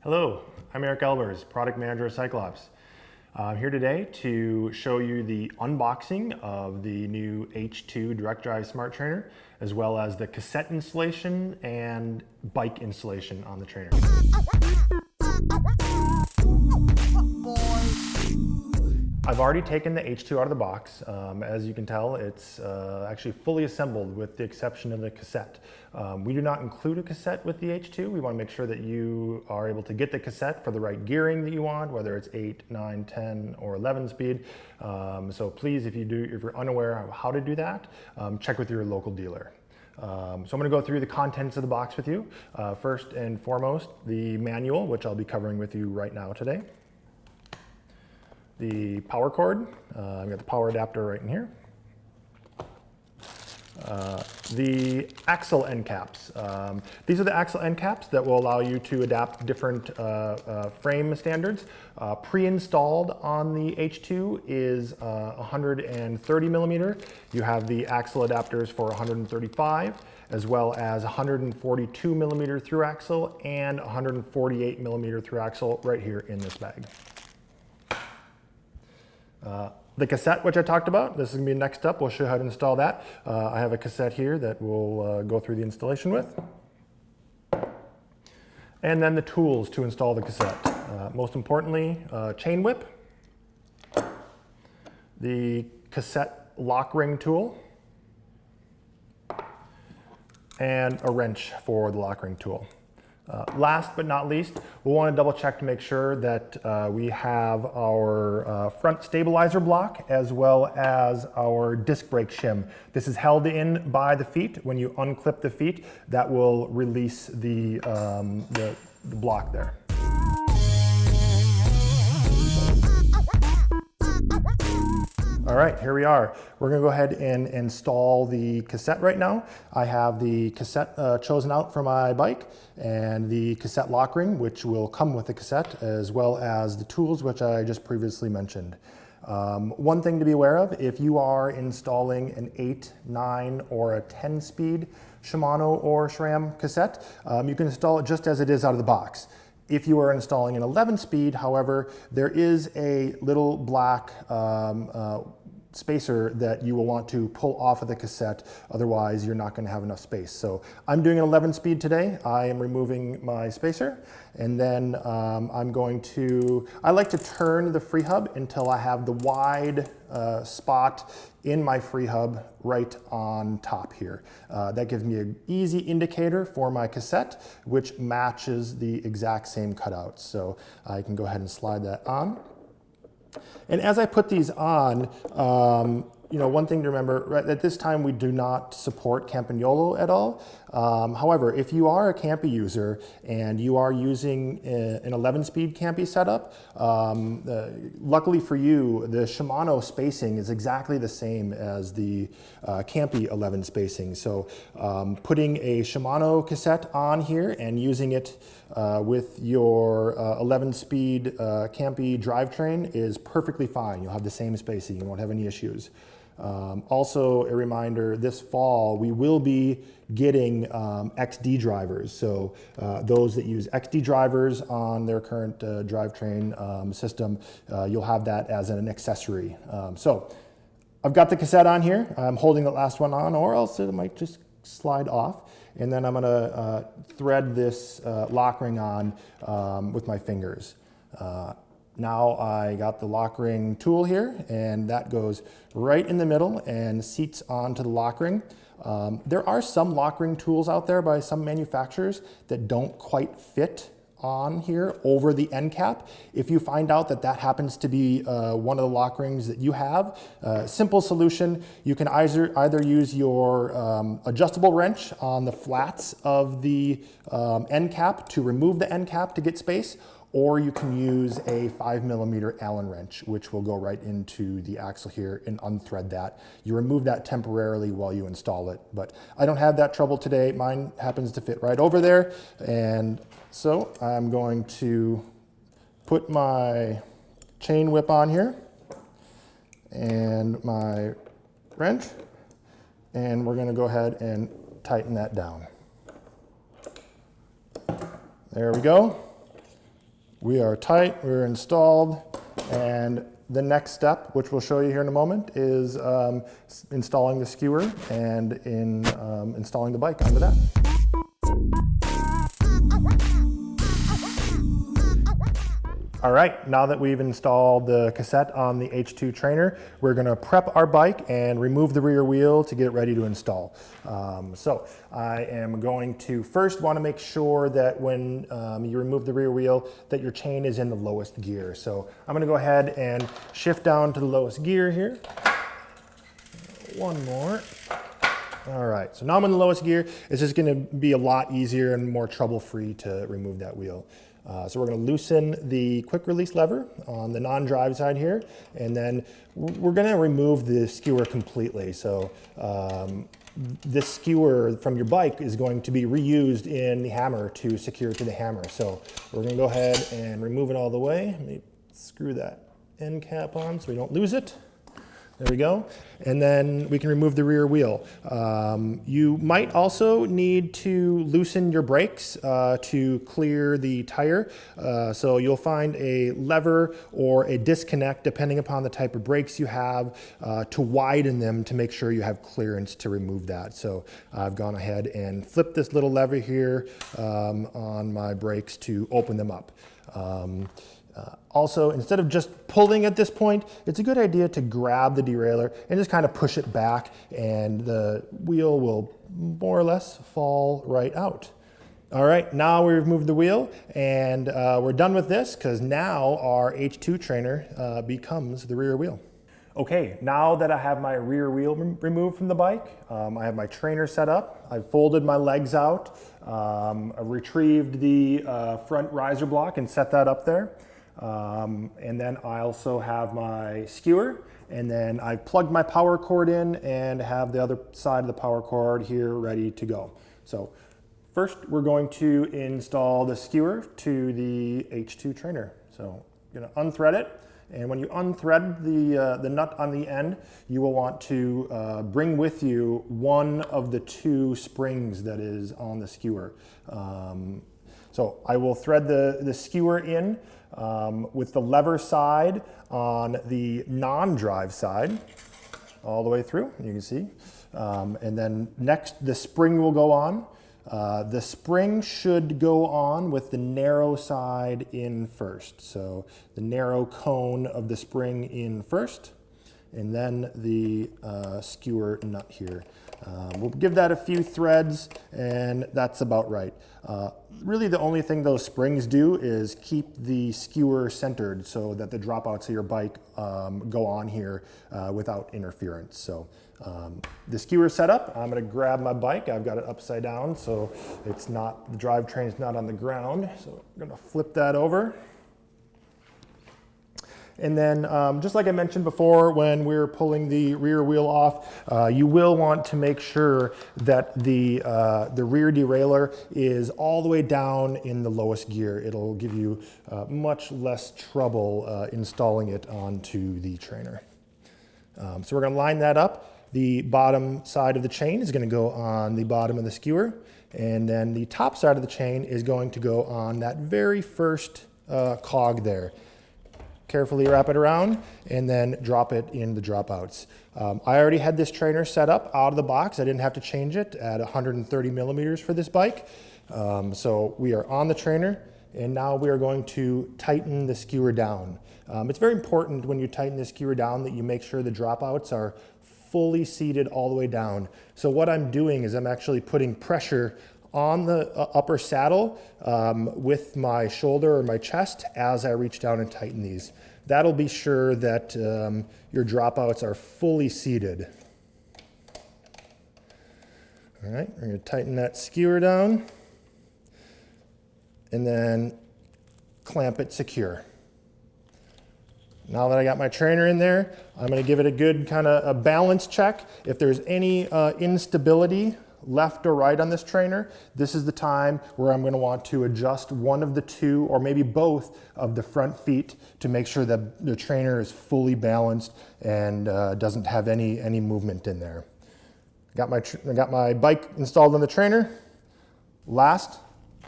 Hello, I'm Eric Elbers, Product Manager at CycleOps. I'm here today to show you the unboxing of the new H2 Direct Drive Smart Trainer, as well as the cassette installation and bike installation on the trainer. I've already taken the H2 out of the box. As you can tell, it's actually fully assembled with the exception of the cassette. We do not include a cassette with the H2. We want to make sure that you are able to get the cassette for the right gearing that you want, whether it's 8, 9, 10, or 11 speed. So please, if you're unaware of how to do that, check with your local dealer. So I'm going to go through the contents of the box with you. First and foremost, the manual, which I'll be covering with you right now today. The power cord, I've got the power adapter right in here. The axle end caps. These are the axle end caps that will allow you to adapt different frame standards. Pre-installed on the H2 is 130 millimeter. You have the axle adapters for 135, as well as 142 millimeter through axle and 148 millimeter through axle right here in this bag. The cassette, which I talked about, this is going to be next up. We'll show you how to install that. I have a cassette here that we'll go through the installation with. And then the tools to install the cassette. Most importantly, chain whip, the cassette lock ring tool, and a wrench for the lock ring tool. Last but not least, we'll want to double check to make sure that we have our front stabilizer block as well as our disc brake shim. This is held in by the feet. When you unclip the feet, that will release the block there. All right, here we are. We're gonna go ahead and install the cassette right now. I have the cassette chosen out for my bike and the cassette lock ring, which will come with the cassette, as well as the tools, which I just previously mentioned. One thing to be aware of, if you are installing an 8, 9, or a 10 speed Shimano or SRAM cassette, you can install it just as it is out of the box. If you are installing an 11 speed, however, there is a little black spacer that you will want to pull off of the cassette, otherwise you're not going to have enough space. So I'm doing an 11 speed today. I am removing my spacer, and then I like to turn the free hub until I have the wide spot in my free hub right on top here. That gives me an easy indicator for my cassette, which matches the exact same cutouts. So I can go ahead and slide that on. And as I put these on, one thing to remember, right, at this time we do not support Campagnolo at all. However, if you are a Campy user and you are using an 11-speed Campy setup, luckily for you, the Shimano spacing is exactly the same as the Campy 11 spacing. So putting a Shimano cassette on here and using it with your 11-speed Campy drivetrain is perfectly fine. You'll have the same spacing. You won't have any issues. Also, a reminder, this fall we will be getting XD drivers. So those that use XD drivers on their current drivetrain system, you'll have that as an accessory. So I've got the cassette on here. I'm holding the last one on, or else it might just slide off. And then I'm going to thread this lock ring on with my fingers. Now I got the lock ring tool here, and that goes right in the middle and seats onto the lock ring. There are some lock ring tools out there by some manufacturers that don't quite fit on here over the end cap. If you find out that that happens to be one of the lock rings that you have, simple solution, you can either use your adjustable wrench on the flats of the end cap to remove the end cap to get space, or you can use a 5mm Allen wrench, which will go right into the axle here and unthread that. You remove that temporarily while you install it, but I don't have that trouble today. Mine happens to fit right over there, and so I'm going to put my chain whip on here and my wrench, and we're going to go ahead and tighten that down. There we go. We are tight, we're installed, and the next step, which we'll show you here in a moment, is installing the skewer and installing the bike onto that. All right, now that we've installed the cassette on the H2 trainer, we're gonna prep our bike and remove the rear wheel to get it ready to install. So I am going to first wanna make sure that when you remove the rear wheel that your chain is in the lowest gear. So I'm gonna go ahead and shift down to the lowest gear here. One more. All right, so now I'm in the lowest gear. It's just gonna be a lot easier and more trouble-free to remove that wheel. So we're going to loosen the quick release lever on the non-drive side here, and then we're going to remove the skewer completely. So this skewer from your bike is going to be reused in the hammer to secure to the hammer. So we're going to go ahead and remove it all the way. Let me screw that end cap on so we don't lose it. There we go. And then we can remove the rear wheel. You might also need to loosen your brakes to clear the tire. So you'll find a lever or a disconnect, depending upon the type of brakes you have, to widen them to make sure you have clearance to remove that. So I've gone ahead and flipped this little lever here on my brakes to open them up. Also, instead of just pulling at this point, it's a good idea to grab the derailleur and just kind of push it back, and the wheel will more or less fall right out. All right, now we've removed the wheel, and we're done with this because now our H2 trainer becomes the rear wheel. Okay, now that I have my rear wheel removed from the bike, I have my trainer set up, I've folded my legs out, I retrieved the front riser block and set that up there. And then I also have my skewer, and then I've plugged my power cord in and have the other side of the power cord here ready to go. So first we're going to install the skewer to the H2 trainer. So I'm going to unthread it, and when you unthread the nut on the end, you will want to bring with you one of the two springs that is on the skewer. So I will thread the skewer in with the lever side on the non-drive side all the way through, you can see. And then next, the spring will go on. The spring should go on with the narrow side in first. So the narrow cone of the spring in first, and then the skewer nut here. We'll give that a few threads, and that's about right. Really the only thing those springs do is keep the skewer centered so that the dropouts of your bike go on here without interference. So the skewer set up, I'm gonna grab my bike. I've got it upside down so it's not, the drivetrain is not on the ground. So I'm gonna flip that over. And then, just like I mentioned before, when we're pulling the rear wheel off, you will want to make sure that the rear derailleur is all the way down in the lowest gear. It'll give you much less trouble installing it onto the trainer. So we're going to line that up. The bottom side of the chain is going to go on the bottom of the skewer, and then the top side of the chain is going to go on that very first cog there. Carefully wrap it around and then drop it in the dropouts. I already had this trainer set up out of the box. I didn't have to change it at 130 millimeters for this bike. So we are on the trainer, and now we are going to tighten the skewer down. It's very important when you tighten the skewer down that you make sure the dropouts are fully seated all the way down. So what I'm doing is I'm actually putting pressure on the upper saddle with my shoulder or my chest as I reach down and tighten these. That'll be sure that your dropouts are fully seated. All right, we're going to tighten that skewer down and then clamp it secure. Now that I got my trainer in there, I'm going to give it a good kind of a balance check. If there's any instability left or right on this trainer, this is the time where I'm going to want to adjust one of the two or maybe both of the front feet to make sure that the trainer is fully balanced and doesn't have any movement in there. I got my bike installed on the trainer. Last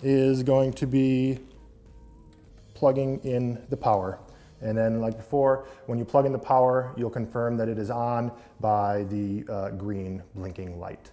is going to be plugging in the power. And then like before, when you plug in the power, you'll confirm that it is on by the green blinking light.